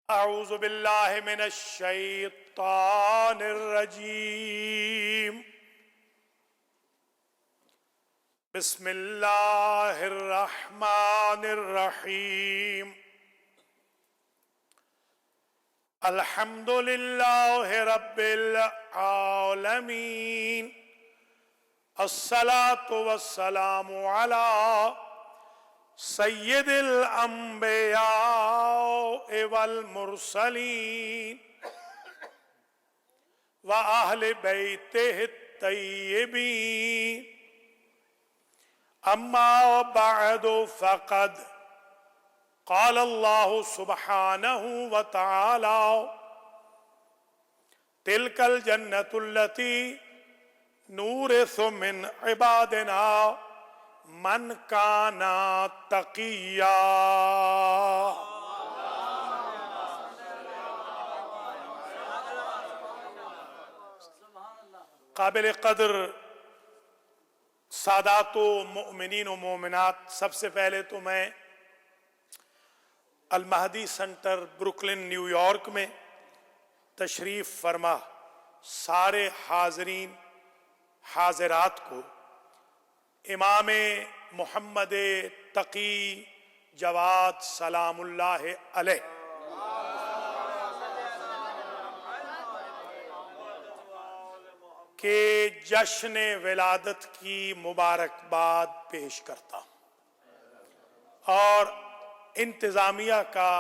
اعوذ باللہ من الشیطان الرجیم بسم اللہ الرحمن الرحیم الحمد للہ رب العالمین الصلاة والسلام علی سید الانبیاء والمرسلین واہل بیتہ الطیبین اما بعد فقد قال اللہ سبحانہ وتعالی تلک الجنۃ التی نورث من عبادنا من کانا تقیا۔ قابل قدر سادات و مؤمنین و مومنات، سب سے پہلے تو میں المہدی سینٹر بروکلن نیو یارک میں تشریف فرما سارے حاضرین حاضرات کو امام محمد تقی جواد سلام اللہ علیہ کے جشن ولادت کی مبارکباد پیش کرتا ہوں اور انتظامیہ کا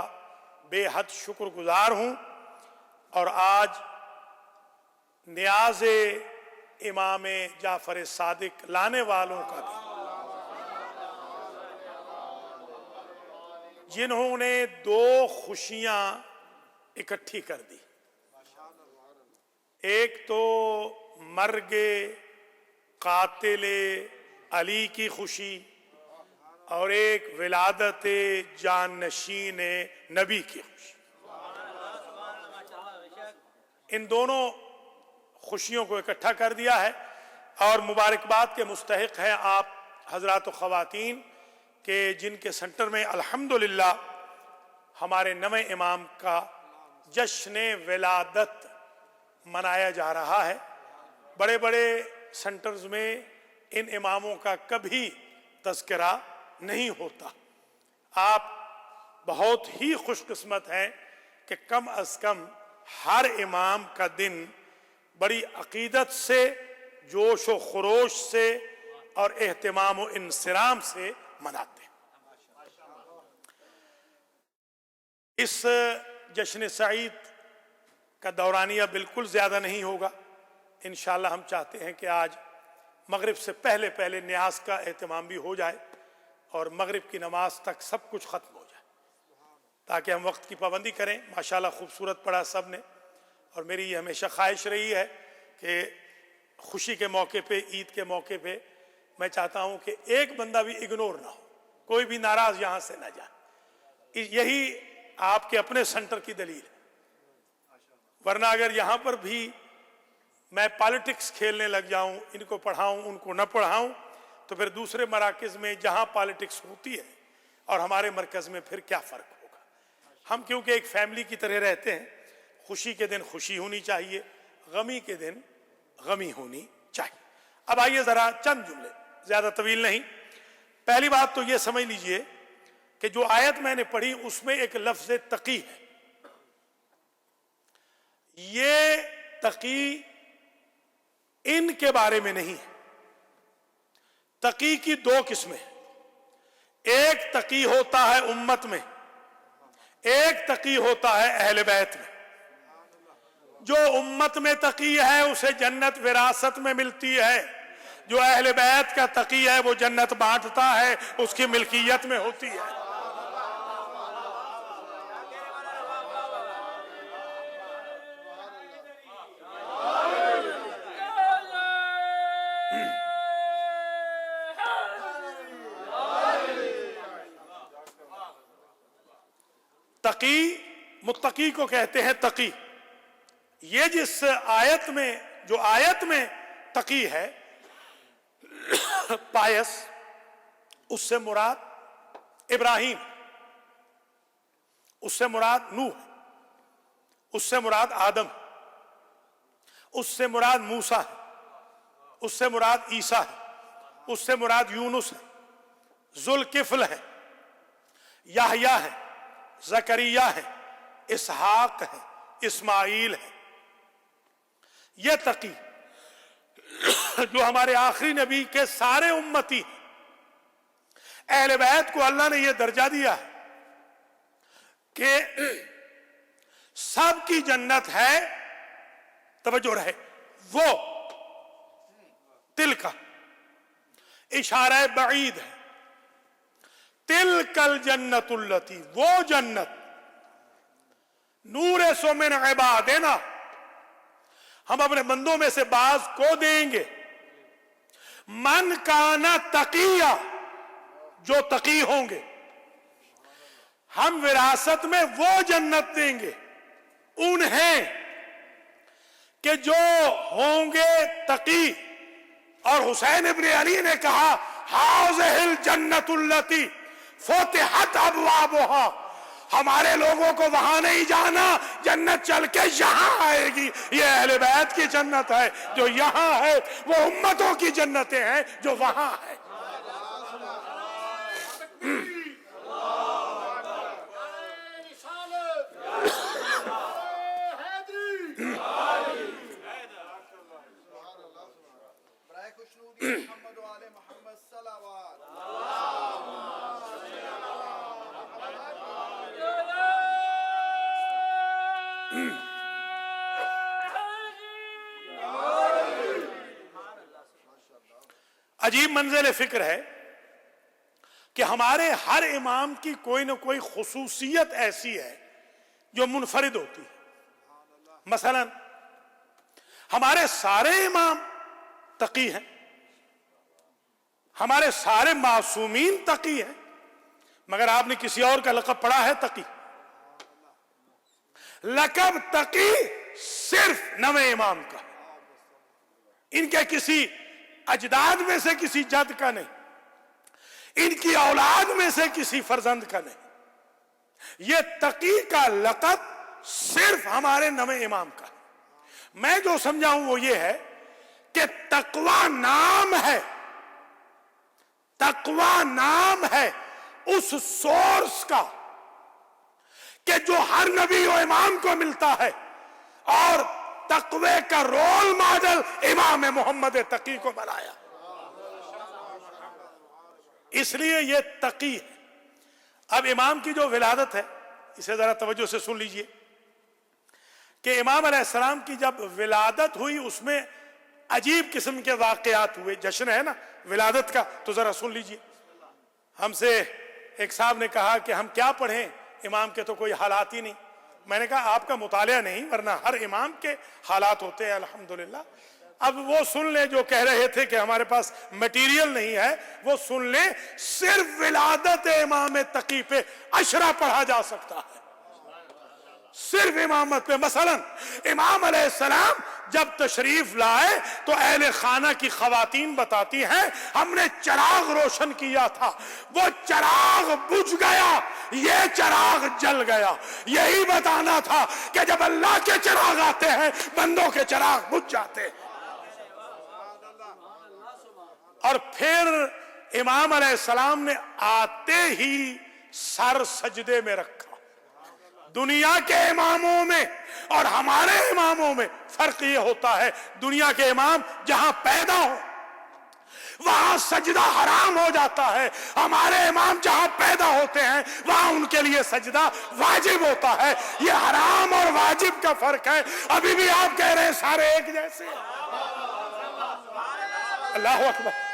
بے حد شکر گزار ہوں، اور آج نیاز امام جعفر صادق لانے والوں کا بھی، جنہوں نے دو خوشیاں اکٹھی کر دی، ایک تو مرگ قاتل علی کی خوشی اور ایک ولادت جانشین نبی کی خوشی۔ ان دونوں خوشیوں کو اکٹھا کر دیا ہے، اور مبارکباد کے مستحق ہیں آپ حضرات و خواتین کہ جن کے سینٹر میں الحمدللہ ہمارے نویں امام کا جشن ولادت منایا جا رہا ہے۔ بڑے بڑے سینٹرز میں ان اماموں کا کبھی تذکرہ نہیں ہوتا۔ آپ بہت ہی خوش قسمت ہیں کہ کم از کم ہر امام کا دن بڑی عقیدت سے، جوش و خروش سے اور اہتمام و انصرام سے مناتے ہیں۔ اس جشن سعید کا دورانیہ بالکل زیادہ نہیں ہوگا، انشاءاللہ ہم چاہتے ہیں کہ آج مغرب سے پہلے پہلے نیاز کا اہتمام بھی ہو جائے اور مغرب کی نماز تک سب کچھ ختم ہو جائے، تاکہ ہم وقت کی پابندی کریں۔ ماشاءاللہ خوبصورت پڑھا سب نے، اور میری یہ ہمیشہ خواہش رہی ہے کہ خوشی کے موقع پہ، عید کے موقع پہ میں چاہتا ہوں کہ ایک بندہ بھی اگنور نہ ہو، کوئی بھی ناراض یہاں سے نہ جائے۔ یہی آپ کے اپنے سینٹر کی دلیل ہے، ورنہ اگر یہاں پر بھی میں پالیٹکس کھیلنے لگ جاؤں، ان کو پڑھاؤں ان کو نہ پڑھاؤں، تو پھر دوسرے مراکز میں جہاں پالیٹکس ہوتی ہے اور ہمارے مرکز میں پھر کیا فرق ہوگا۔ ہم کیونکہ ایک فیملی کی طرح رہتے ہیں، خوشی کے دن خوشی ہونی چاہیے، غمی کے دن غمی ہونی چاہیے۔ اب آئیے ذرا چند جملے، زیادہ طویل نہیں۔ پہلی بات تو یہ سمجھ لیجئے کہ جو آیت میں نے پڑھی اس میں ایک لفظ تقی ہے۔ یہ تقی ان کے بارے میں نہیں ہے۔ تقی کی دو قسمیں، ایک تقی ہوتا ہے امت میں، ایک تقی ہوتا ہے اہل بیت میں۔ جو امت میں تقی ہے اسے جنت وراثت میں ملتی ہے، جو اہل بیت کا تقی ہے وہ جنت بانٹتا ہے، اس کی ملکیت میں ہوتی ہے۔ تقی متقی کو کہتے ہیں تقی۔ یہ جس آیت میں، جو آیت میں تقی ہے پائس، اس سے مراد ابراہیم، اس سے مراد نوح، اس سے مراد آدم، اس سے مراد موسیٰ ہے، اس سے مراد عیسیٰ ہے، اس سے مراد یونس ہے، ذوالکفل ہے، یحییٰ ہے، زکریا ہے، اسحاق ہے، اسماعیل ہے۔ یہ تقی جو ہمارے آخری نبی کے سارے امتی، اہل بیت کو اللہ نے یہ درجہ دیا ہے کہ سب کی جنت ہے، توجہ رہے، وہ تل کا اشارہ بعید ہے، تلک الجنت التی، وہ جنت، نورث من عبادنا، ہم اپنے بندوں میں سے بعض کو دیں گے، من کانا تقیہ، جو تقی ہوں گے، ہم وراثت میں وہ جنت دیں گے انہیں کہ جو ہوں گے تقی۔ اور حسین ابن علی نے کہا ہاذہ الجنت التی فتحت ابوابها، ہمارے لوگوں کو وہاں نہیں جانا، جنت چل کے یہاں آئے گی، یہ اہل بیت کی جنت ہے جو یہاں ہے، وہ امتوں کی جنتیں ہیں جو وہاں ہے۔ عجیب منزل فکر ہے کہ ہمارے ہر امام کی کوئی نہ کوئی خصوصیت ایسی ہے جو منفرد ہوتی ہے۔ مثلا ہمارے سارے امام تقی ہیں، ہمارے سارے معصومین تقی ہیں، مگر آپ نے کسی اور کا لقب پڑھا ہے تقی؟ لقب تقی صرف نویں امام کا، ان کے کسی اجداد میں سے کسی جد کا نہیں، ان کی اولاد میں سے کسی فرزند کا نہیں، یہ تقی کا لقب صرف ہمارے نویں امام کا ہے۔ میں جو سمجھا ہوں وہ یہ ہے کہ تقوی نام ہے، تقوی نام ہے اس سورس کا کہ جو ہر نبی و امام کو ملتا ہے، اور تقوی کا رول ماڈل امام محمد تقی کو بنایا، اس لیے یہ تقی ہے۔ اب امام کی جو ولادت ہے اسے ذرا توجہ سے سن لیجئے کہ امام علیہ السلام کی جب ولادت ہوئی اس میں عجیب قسم کے واقعات ہوئے، جشن ہے نا ولادت کا، تو ذرا سن لیجئے۔ ہم سے ایک صاحب نے کہا کہ ہم کیا پڑھیں، امام کے تو کوئی حالات ہی نہیں۔ میں نے کہا آپ کا مطالعہ نہیں، ورنہ ہر امام کے حالات ہوتے ہیں الحمدللہ۔ اب وہ سن لیں جو کہہ رہے تھے کہ ہمارے پاس میٹیریل نہیں ہے، وہ سن لیں، صرف ولادت امام تقی پہ عشرہ پڑھا جا سکتا ہے، صرف امامت پہ۔ مثلا امام علیہ السلام جب تشریف لائے تو اہل خانہ کی خواتین بتاتی ہیں ہم نے چراغ روشن کیا تھا، وہ چراغ بجھ گیا، یہ چراغ جل گیا۔ یہی بتانا تھا کہ جب اللہ کے چراغ آتے ہیں بندوں کے چراغ بجھ جاتے ہیں۔ اور پھر امام علیہ السلام نے آتے ہی سر سجدے میں رکھا۔ دنیا کے اماموں میں اور ہمارے اماموں میں فرق یہ ہوتا ہے، دنیا کے امام جہاں پیدا ہو وہاں سجدہ حرام ہو جاتا ہے، ہمارے امام جہاں پیدا ہوتے ہیں وہاں ان کے لیے سجدہ واجب ہوتا ہے۔ یہ حرام اور واجب کا فرق ہے۔ ابھی بھی آپ کہہ رہے ہیں سارے ایک جیسے، اللہ اکبر۔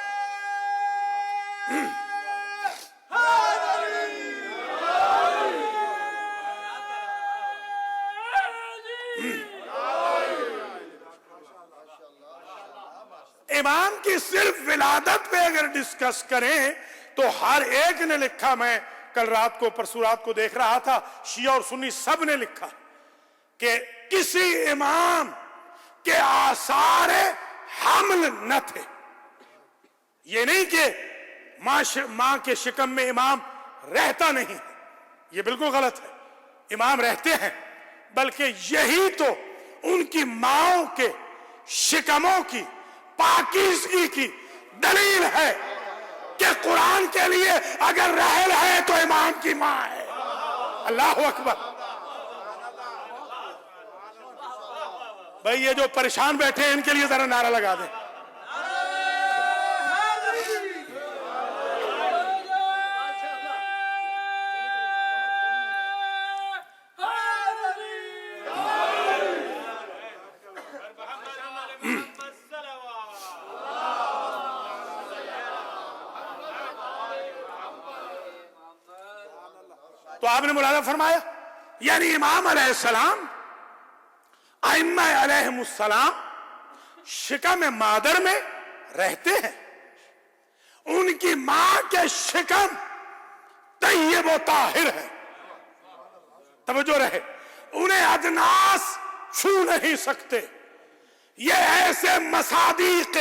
امام کی صرف ولادت پہ اگر ڈسکس کریں تو ہر ایک نے لکھا، میں کل رات کو پرسوں رات کو دیکھ رہا تھا، شیعہ اور سنی سب نے لکھا کہ کسی امام کے آثار حمل نہ تھے۔ یہ نہیں کہ ماں کے شکم میں امام رہتا نہیں، یہ بالکل غلط ہے، امام رہتے ہیں، بلکہ یہی تو ان کی ماؤں کے شکموں کی پاکیزگی کی دلیل ہے کہ قرآن کے لیے اگر رحل ہے تو امام کی ماں ہے. اللہ اکبر. بھائی یہ جو پریشان بیٹھے ہیں ان کے لیے ذرا نعرہ لگا دیں. تو آپ نے ملاحظہ فرمایا یعنی امام علیہ السلام ائمہ علیہم السلام شکم مادر میں رہتے ہیں. ان کی ماں کے شکم طیب و طاہر ہے. توجہ رہے, انہیں ادناس چھو نہیں سکتے. یہ ایسے مصادیق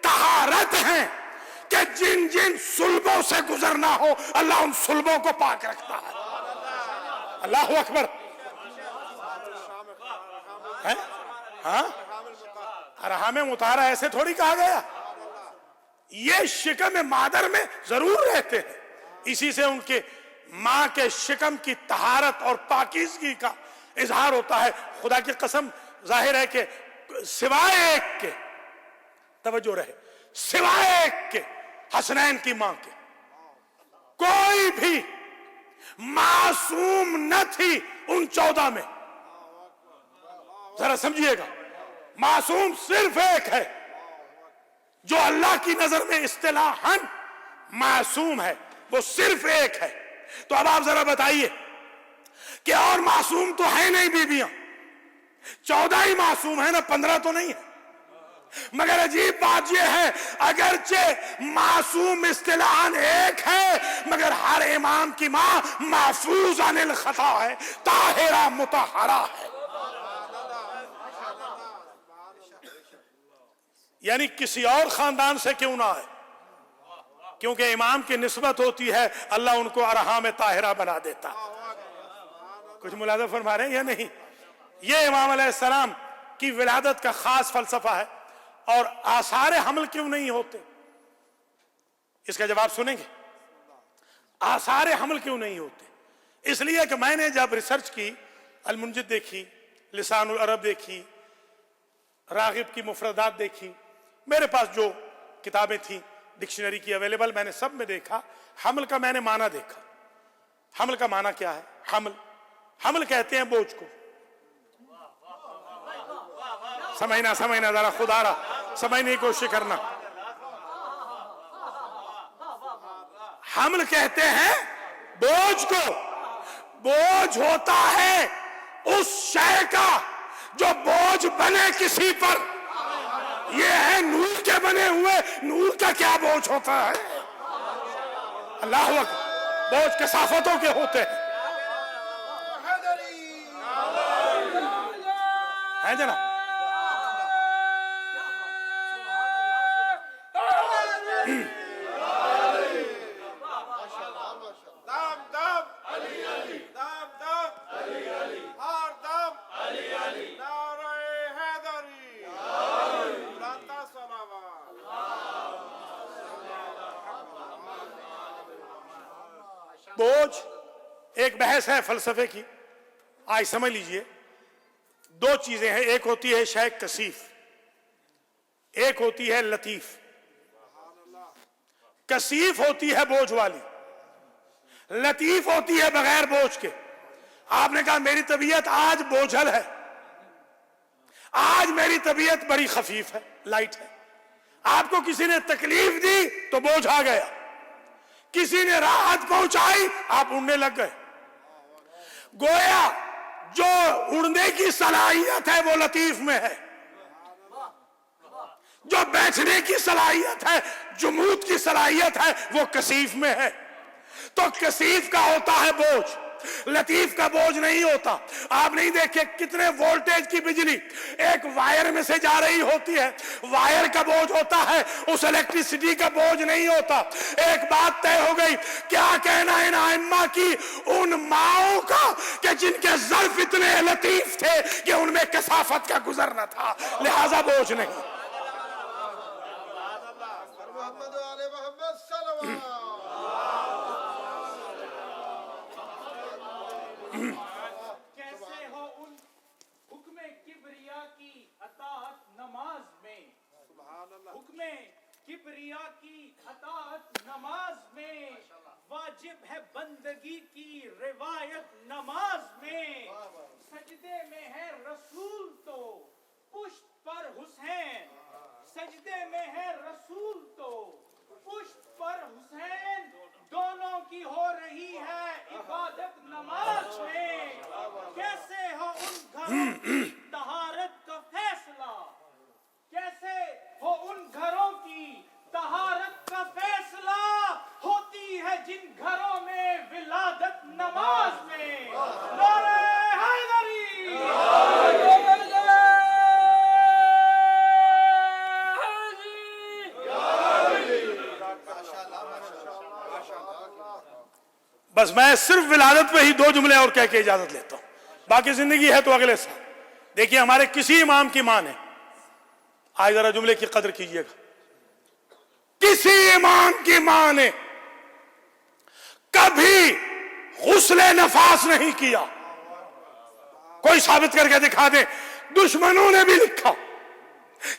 طہارت ہیں کہ جن جن صلبوں سے گزرنا ہو اللہ ان صلبوں کو پاک رکھتا ہے. اللہ اکبر. ہاں ارحام مطہرہ ایسے تھوڑی کہا گیا. یہ شکم مادر میں ضرور رہتے ہیں, اسی سے ان کے ماں کے شکم کی طہارت اور پاکیزگی کا اظہار ہوتا ہے. خدا کی قسم ظاہر ہے کہ سوائے ایک کے, توجہ رہے, سوائے ایک کے حسنین کی ماں کے کوئی بھی معصوم نہ تھی ان 14 میں. ذرا سمجھیے گا, معصوم صرف ایک ہے جو اللہ کی نظر میں اصطلاحاً معصوم ہے, وہ صرف ایک ہے. تو اب آپ ذرا بتائیے کہ اور معصوم تو ہے نہیں بیویاں, 14 ہی معصوم ہے نا, 15 تو نہیں ہے. مگر عجیب بات یہ ہے اگرچہ معصوم اصطلاحاً ایک ہے مگر ہر امام کی ماں محفوظ عن الخطا ہے, طاہرہ مطہرہ ہے. یعنی کسی اور خاندان سے کیوں نہ آئے, کیونکہ امام کی نسبت ہوتی ہے اللہ ان کو ارحام طاہرہ بنا دیتا. کچھ ملاحظہ فرما رہے ہیں یا نہیں؟ یہ امام علیہ السلام کی ولادت کا خاص فلسفہ ہے. اور آثار حمل کیوں نہیں ہوتے, اس کا جواب سنیں گے. آثار حمل کیوں نہیں ہوتے؟ اس لیے کہ میں نے جب ریسرچ کی, المنجد دیکھی, لسان العرب دیکھی, راغب کی مفردات دیکھی, میرے پاس جو کتابیں تھیں ڈکشنری کی اویلیبل, میں نے سب میں دیکھا حمل کا میں نے معنی دیکھا. حمل کا معنی کیا ہے؟ حمل کہتے ہیں بوجھ کو. سمجھنا ذرا خدا رہا سمجھنے کی کوشش کرنا. حمل کہتے ہیں بوجھ کو. بوجھ ہوتا ہے اس شے کا جو بوجھ بنے کسی پر. یہ ہے نور کے بنے ہوئے, نور کا کیا بوجھ ہوتا ہے؟ اللہ اکبر. بوجھ کثافتوں کے ہوتے ہیں جناب. بوجھ ایک بحث ہے فلسفے کی, آج سمجھ لیجئے. 2 چیزیں ہیں, ایک ہوتی ہے شے کثیف, ایک ہوتی ہے لطیف. کثیف ہوتی ہے بوجھ والی, لطیف ہوتی ہے بغیر بوجھ کے. آپ نے کہا میری طبیعت آج بوجھل ہے, آج میری طبیعت بڑی خفیف ہے, لائٹ ہے. آپ کو کسی نے تکلیف دی تو بوجھ آ گیا, کسی نے راحت پہنچائی آپ اڑنے لگ گئے. گویا جو اڑنے کی صلاحیت ہے وہ لطیف میں ہے, جو بیٹھنے کی صلاحیت ہے, جمود کی صلاحیت ہے, وہ کثیف میں ہے. تو کثیف کا ہوتا ہے بوجھ, لطیف کا بوجھ نہیں ہوتا. آپ نہیں دیکھے کتنے وولٹیج کی بجلی ایک وائر میں سے جا رہی ہوتی ہے, وائر کا بوجھ ہوتا ہے, اس الیکٹریسٹی کا بوجھ نہیں ہوتا. ایک بات طے ہو گئی, کیا کہنا ان ائمہ کی ان ماؤں کا کہ جن کے ظرف اتنے لطیف تھے کہ ان میں کثافت کا گزر نہ تھا, لہذا بوجھ نہیں. کیسے ہو ان حکم کبریا کی اطاعت نماز میں, حکم کبریا کی اطاعت نماز میں, واجب ہے بندگی کی روایت نماز میں, سجدے میں ہے رسول تو پشت پر حسین, سجدے میں ہے رسول تو پشت پر حسین, دونوں کی ہو رہی ہے عبادت نماز میں. کیسے ہو ان گھروں کی طہارت کا فیصلہ, کیسے ہو ان گھروں کی طہارت کا فیصلہ, ہوتی ہے جن گھروں میں ولادت نماز میں. نعرہ حیدری, بس میں صرف ولادت پہ ہی 2 جملے اور کہہ کے اجازت لیتا ہوں, باقی زندگی ہے تو اگلے سال. دیکھیے ہمارے کسی امام کی ماں نے, آج ذرا جملے کی قدر کیجئے گا, کسی امام کی ماں نے کبھی غسل نفاس نہیں کیا. کوئی ثابت کر کے دکھا دے. دشمنوں نے بھی لکھا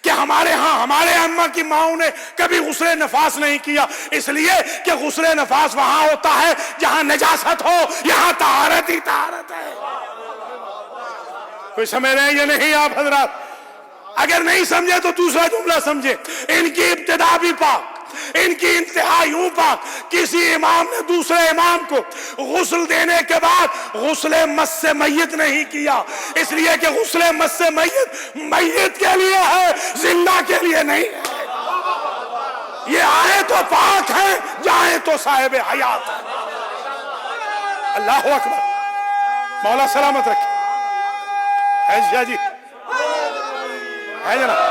کہ ہمارے ہاں ہمارے اماں کی ماؤں نے کبھی غسل نفاس نہیں کیا, اس لیے کہ غسل نفاس وہاں ہوتا ہے جہاں نجاست ہو, یہاں طہارت ہی طہارت ہے. کوئی سمجھ رہے ہیں یا نہیں آپ حضرات؟ اگر نہیں سمجھے تو دوسرا جملہ سمجھے. ان کی ابتدا بھی پاک, ان کی انتہا یوں پاک. کسی امام نے دوسرے امام کو غسل دینے کے بعد غسل مس میت نہیں کیا, اس لیے کہ غسل مس میت میت کے لیے ہے, زندہ کے لیے نہیں ہے. یہ آئے تو پاک ہیں, جائیں تو صاحب حیات ہے. اللہ اکبر, مولا سلامت رکھے. ہے شاہ جی, ہے جناب.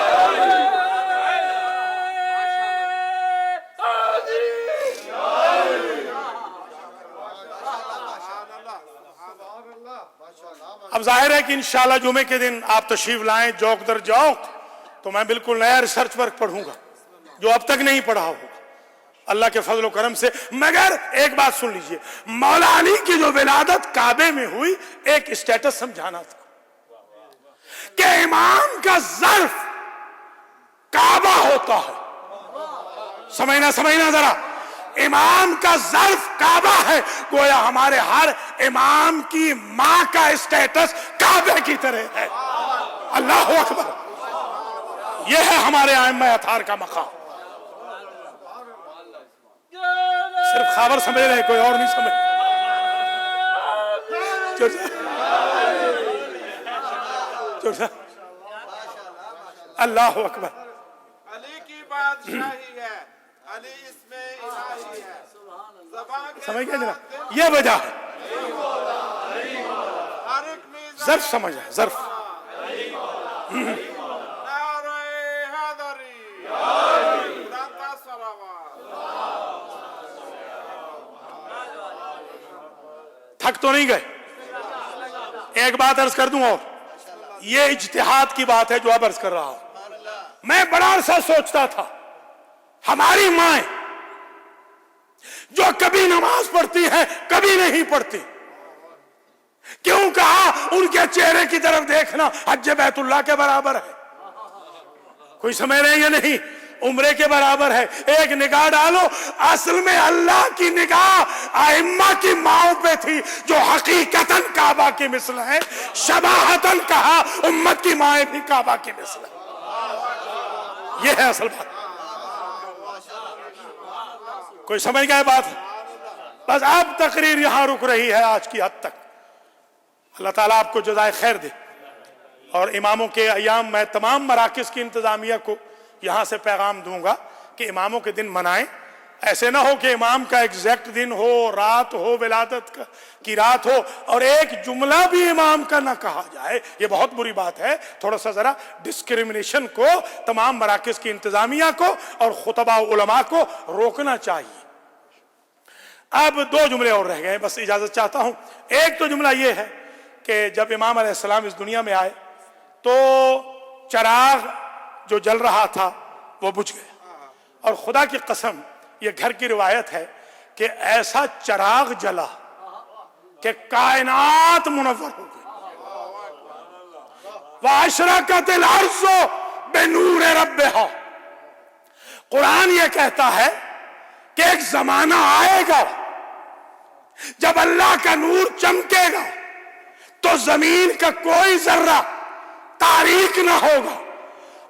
اب ظاہر ہے کہ انشاءاللہ جمعے کے دن آپ تشریف لائیں جوک در جوک, تو میں بالکل نیا ریسرچ ورک پڑھوں گا جو اب تک نہیں پڑھا ہوگا اللہ کے فضل و کرم سے. مگر ایک بات سن لیجئے, مولا علی کی جو ولادت کعبے میں ہوئی, ایک اسٹیٹس سمجھانا تھا کہ امام کا ظرف کعبہ ہوتا ہے. سمجھنا ذرا, امام کا ظرف کعبہ ہے. گویا ہمارے ہر امام کی ماں کا اسٹیٹس کعبے کی طرح ہے. اللہ اکبر, یہ ہے ہمارے ائمہ اطہار کا مقام. صرف خبر سمجھ رہے ہیں, کوئی اور نہیں سمجھ. اللہ اکبر. علی کی بادشاہی ہے, علی اس میں الہی ہے. سمجھ گئے جناب, یہ وجہ ہے. ظرف سمجھ ہے, ظرف. نعرہ حیدری, دانتا سلاوات. تھک تو نہیں گئے؟ ایک بات عرض کر دوں, اور یہ اجتہاد کی بات ہے جو اب عرض کر رہا ہوں. میں بڑا عرصہ سوچتا تھا ہماری مائیں جو کبھی نماز پڑھتی ہیں کبھی نہیں پڑھتی, کیوں کہا ان کے چہرے کی طرف دیکھنا حج بیت اللہ کے برابر ہے. کوئی سمجھ رہے ہیں یا نہیں؟ عمرے کے برابر ہے. ایک نگاہ ڈالو, اصل میں اللہ کی نگاہ ائمہ کی ماؤں پہ تھی جو حقیقتاً کعبہ کی مثل ہے. شباہتاً کہا امت کی مائیں بھی کعبہ کی مثل ہے. یہ ہے اصل بات. کوئی سمجھ گئے بات؟ بس اب تقریر یہاں رک رہی ہے آج کی حد تک. اللہ تعالیٰ آپ کو جزائے خیر دے. اور اماموں کے ایام میں تمام مراکز کی انتظامیہ کو یہاں سے پیغام دوں گا کہ اماموں کے دن منائیں, ایسے نہ ہو کہ امام کا ایگزیکٹ دن ہو، رات ہو، ولادت کی رات ہو اور ایک جملہ بھی امام کا نہ کہا جائے، یہ بہت بری بات ہے۔ تھوڑا سا ذرا ڈسکریمنیشن کو تمام مراکز کی انتظامیہ کو اور خطباء علماء کو روکنا چاہیے۔ اب 2 جملے اور رہ گئے، بس اجازت چاہتا ہوں۔ ایک تو جملہ یہ ہے کہ جب امام علیہ السلام اس دنیا میں آئے تو چراغ جو جل رہا تھا وہ بجھ گیا، اور خدا کی قسم یہ گھر کی روایت ہے کہ ایسا چراغ جلا کہ کائنات منور ہو گئی۔ وَأَشْرَقَتِ الْأَرْضُ بِنُورِ رَبِّهَا۔ قرآن یہ کہتا ہے کہ ایک زمانہ آئے گا جب اللہ کا نور چمکے گا تو زمین کا کوئی ذرہ تاریک نہ ہوگا،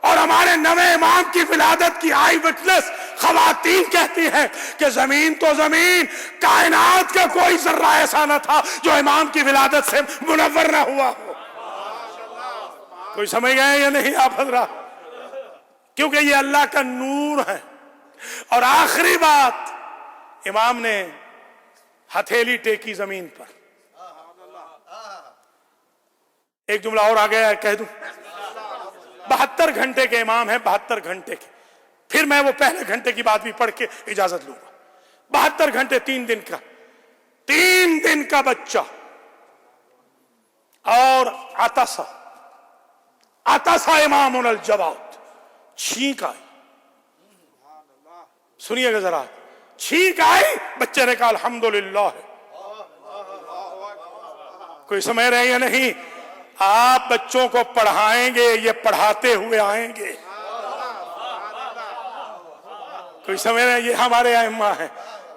اور ہمارے نوے امام کی ولادت کی آئی وٹنس خواتین کہتی ہیں کہ زمین تو زمین، کائنات کا کوئی ذرہ ایسا نہ تھا جو امام کی ولادت سے منور نہ ہوا ہو۔ کوئی سمجھ گئے یا نہیں آپ حضرات؟ کیونکہ یہ اللہ کا نور ہے۔ اور آخری بات، امام نے ہتھیلی ٹیکی زمین پر۔ ایک جملہ اور آ گیا ہے، کہہ دوں۔ 72 گھنٹے کے امام ہیں، 72 گھنٹے کے۔ پھر میں وہ پہلے گھنٹے کی بات بھی پڑھ کے اجازت لوں گا۔ 72 گھنٹے، 3 دن کا بچہ، اور عطسہ امام الجواد، چھینک آئی۔ سنیے گا ذرا، چھینک آئی، بچے نے کہا الحمدللہ۔ کوئی سمجھ رہے یا نہیں؟ آپ بچوں کو پڑھائیں گے، یہ پڑھاتے ہوئے آئیں گے۔ کوئی سمجھ رہے ہیں؟ یہ ہمارے ائمہ ہیں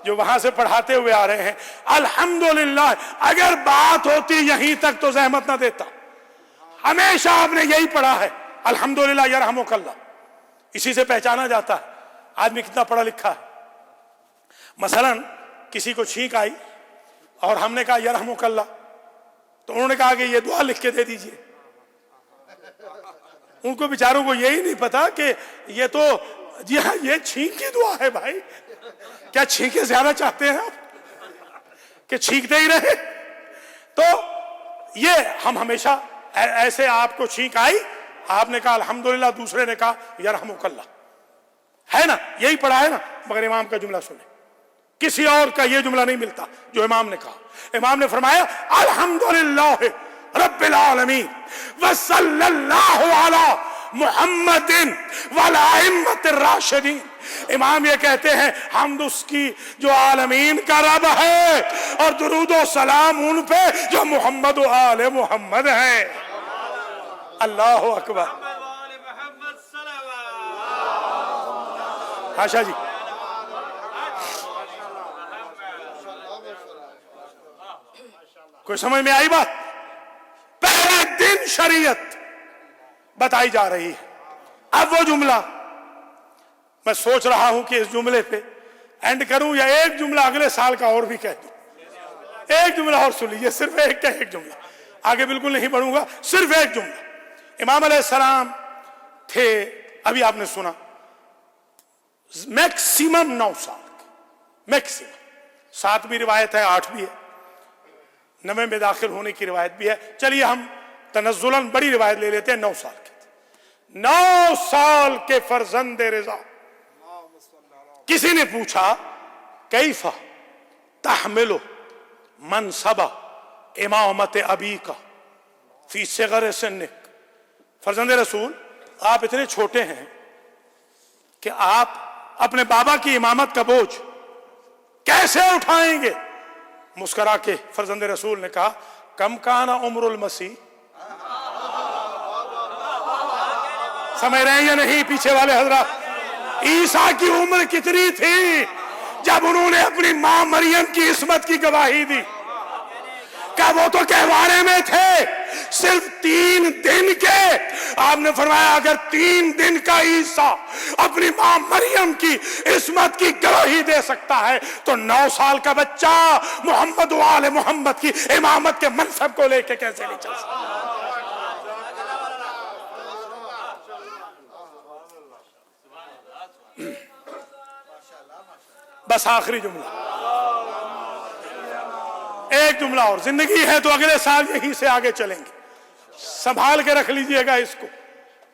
جو وہاں سے پڑھاتے ہوئے آ رہے ہیں۔ الحمدللہ، اگر بات ہوتی یہیں تک تو زحمت نہ دیتا۔ ہمیشہ آپ نے یہی پڑھا ہے، الحمدللہ یرحمک اللہ، اسی سے پہچانا جاتا ہے آدمی کتنا پڑھا لکھا ہے۔ مثلا کسی کو چھینک آئی اور ہم نے کہا یرحمک اللہ، تو انہوں نے کہا کہ یہ دعا لکھ کے دے دیجئے۔ ان کو بیچاروں کو یہی نہیں پتا کہ یہ تو جی ہاں یہ چھینک کی دعا ہے۔ بھائی کیا چھینکے زیادہ چاہتے ہیں آپ کہ چھینکتے ہی رہے؟ تو یہ ہم ہمیشہ ایسے، آپ کو چھینک آئی، آپ نے کہا الحمدللہ، دوسرے نے کہا یرحمک اللہ، ہے نا؟ یہی پڑھا ہے نا؟ مگر امام کا جملہ سنیں، کسی اور کا یہ جملہ نہیں ملتا جو امام نے کہا۔ امام نے فرمایا الحمدللہ رب العالمین وصلی اللہ علی محمد والائمۃ الراشدین۔ امام یہ کہتے ہیں حمد اس کی جو عالمین کا رب ہے، اور درود و سلام ان پہ جو محمد و آل محمد ہیں۔ اللہ اکبر۔ حاشا جی، کوئی سمجھ میں آئی بات؟ پہلے دن شریعت بتائی جا رہی ہے۔ اب وہ جملہ میں سوچ رہا ہوں کہ اس جملے پہ اینڈ کروں یا ایک جملہ اگلے سال کا اور بھی کہہ دوں۔ ایک جملہ اور سن لیجیے، صرف ایک جملہ، آگے بالکل نہیں بڑھوں گا، صرف ایک جملہ۔ امام علیہ السلام تھے، ابھی آپ نے سنا، میکسیمم 9 سال کے، میکسیمم 7 بھی روایت ہے، 8 بھی ہے، 9 میں داخل ہونے کی روایت بھی ہے۔ چلیے ہم تنزلاً بڑی روایت لے لیتے ہیں، 9 سال کے تھے۔ 9 سال کے فرزند رضا۔ کسی نے پوچھا کیف تحمل منصب امامت ابی کا فی صغر سنک، فرزند رسول آپ اتنے چھوٹے ہیں کہ آپ اپنے بابا کی امامت کا بوجھ کیسے اٹھائیں گے؟ مسکرا کے فرزند رسول نے کہا کم کانا عمر المسیح۔ سمجھ رہے ہیں یا نہیں پیچھے والے حضرات؟ عیسیٰ کی عمر کتنی تھی جب انہوں نے اپنی ماں مریم کی عصمت کی گواہی دی؟ کہ وہ تو کہوارے میں تھے، صرف 3 دن کے۔ آپ نے فرمایا اگر 3 دن کا عیسیٰ اپنی ماں مریم کی عصمت کی گواہی دے سکتا ہے تو 9 سال کا بچہ محمد و آل محمد کی امامت کے منصب کو لے کے کیسے نہیں چل سکتا؟ بس آخری جملہ، ایک جملہ اور، زندگی ہے تو اگلے سال یہیں سے آگے چلیں گے، سنبھال کے رکھ لیجئے گا اس کو،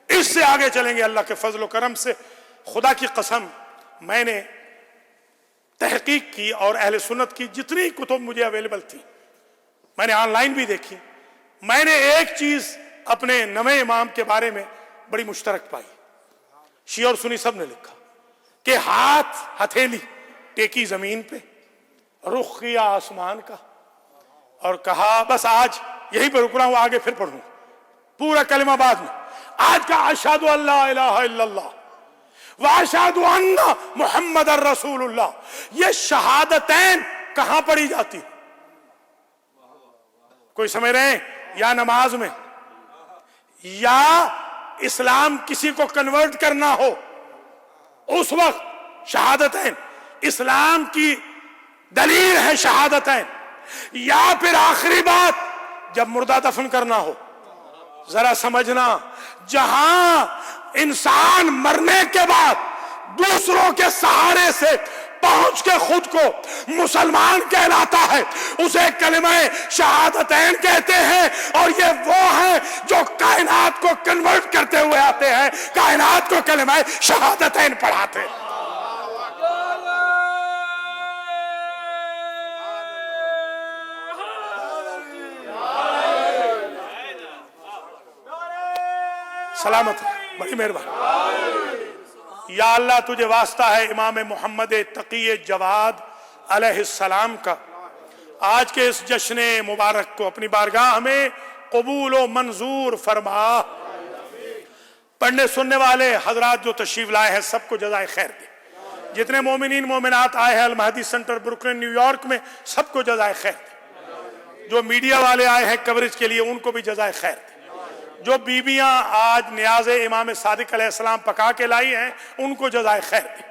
اس سے آگے چلیں گے اللہ کے فضل و کرم سے۔ خدا کی قسم میں نے تحقیق کی اور اہل سنت کی جتنی کتب مجھے اویلیبل تھی میں نے آن لائن بھی دیکھی، میں نے ایک چیز اپنے نویں امام کے بارے میں بڑی مشترک پائی، شیعہ اور سنی سب نے لکھا کہ ہاتھ ہتھیلی ٹیکی زمین پہ، رخ کیا آسمان کا، اور کہا بس آج یہی پہ رک رہا ہوں، آگے پھر پڑھوں پورا کلمہ بعد میں۔ آج کا اشہد ان لا الہ الا اللہ واشہد ان محمد الرسول اللہ، یہ شہادتین کہاں پڑھی جاتی؟ کوئی سمجھ رہے ہیں؟ یا نماز میں، یا اسلام کسی کو کنورٹ کرنا ہو اس وقت شہادتین اسلام کی دلیل ہے شہادتین، یا پھر آخری بات جب مردہ دفن کرنا ہو۔ ذرا سمجھنا، جہاں انسان مرنے کے بعد دوسروں کے سہارے سے پہنچ کے خود کو مسلمان کہلاتا ہے اسے کلمہ شہادتین کہتے ہیں، اور یہ وہ ہیں جو کائنات کو کنورٹ کرتے ہوئے آتے ہیں، کائنات کو کلمہ شہادتین پڑھاتے ہیں۔ سلامت، بڑی مہربانی۔ یا اللہ تجھے واسطہ ہے امام محمد تقی جواد علیہ السلام کا، آج کے اس جشن مبارک کو اپنی بارگاہ میں قبول و منظور فرما۔ پڑھنے سننے والے حضرات جو تشریف لائے ہیں سب کو جزائے خیر دے، جتنے مومنین مومنات آئے ہیں المہدی سینٹر بروکلن نیو یارک میں سب کو جزائے خیر دے، جو میڈیا والے آئے ہیں کوریج کے لیے ان کو بھی جزائے خیر دے، جو بیویاں آج نیاز امام صادق علیہ السلام پکا کے لائی ہیں ان کو جزائے خیر دے،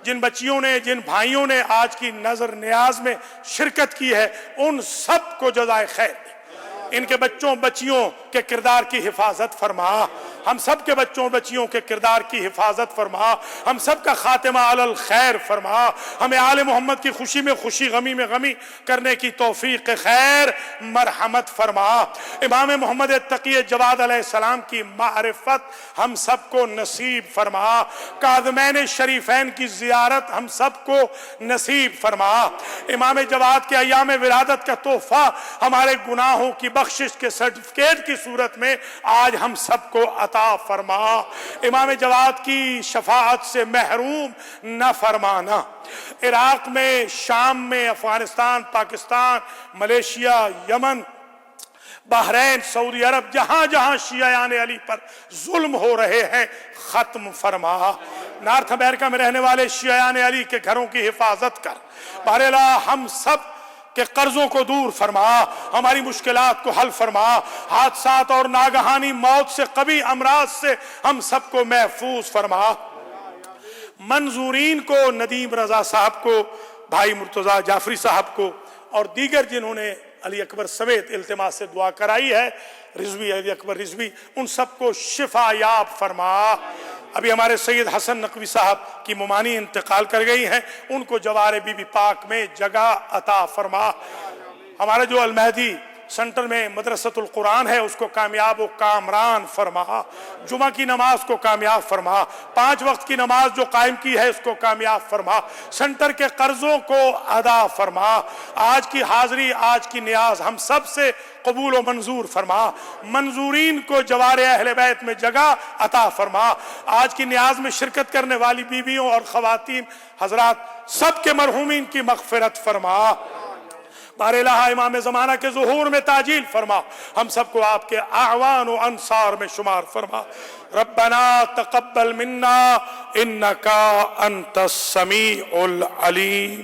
جن بچیوں نے جن بھائیوں نے آج کی نظر نیاز میں شرکت کی ہے ان سب کو جزائے خیر دے، ان کے بچوں بچیوں کے کردار کی حفاظت فرما، ہم سب کے بچوں بچیوں کے کردار کی حفاظت فرما، ہم سب کا خاتمہ علی الخیر فرما، ہمیں آل محمد کی خوشی میں خوشی غمی میں غمی کرنے کی توفیق خیر مرحمت فرما، امام محمد تقی جواد علیہ السلام کی معرفت ہم سب کو نصیب فرما، کاظمین شریفین کی زیارت ہم سب کو نصیب فرما، امام جواد کے ایام ولادت کا تحفہ ہمارے گناہوں کی بخشش کے سرٹیفکیٹ کی صورت میں آج ہم سب کو عطا فرما، امام جواد کی شفاعت سے محروم نہ فرمانا۔ عراق میں، شام میں، افغانستان، پاکستان، ملیشیا، یمن، بحرین، سعودی عرب، جہاں جہاں شیعیان علی پر ظلم ہو رہے ہیں ختم فرما، نارتھ امریکہ میں رہنے والے شیعیان علی کے گھروں کی حفاظت کر، بہرحال ہم سب کہ قرضوں کو دور فرما، ہماری مشکلات کو حل فرما، حادثات اور ناگہانی موت سے قبی امراض سے ہم سب کو محفوظ فرما۔ منظورین کو، ندیم رضا صاحب کو، بھائی مرتضی جعفری صاحب کو اور دیگر جنہوں نے علی اکبر سمیت التماس سے دعا کرائی ہے، رضوی علی اکبر رضوی، ان سب کو شفا یاب فرما۔ ابھی ہمارے سید حسن نقوی صاحب کی ممانی انتقال کر گئی ہیں، ان کو جوار بی بی پاک میں جگہ عطا فرما۔ ہمارا جو المہدی سینٹر میں مدرسۃ القرآن ہے اس کو کامیاب و کامران فرما، جمعہ کی نماز کو کامیاب فرما، 5 وقت کی نماز جو قائم کی ہے اس کو کامیاب فرما، سینٹر کے قرضوں کو ادا فرما، آج کی حاضری آج کی نیاز ہم سب سے قبول و منظور فرما، منظورین کو جوار اہل بیت میں جگہ عطا فرما، آج کی نیاز میں شرکت کرنے والی بیویوں اور خواتین حضرات سب کے مرحومین کی مغفرت فرما، بار الہ امام زمانہ کے ظہور میں تاجیل فرما، ہم سب کو آپ کے اعوان و انصار میں شمار فرما۔ ربنا تقبل منا انکا انت السمیع العلیم۔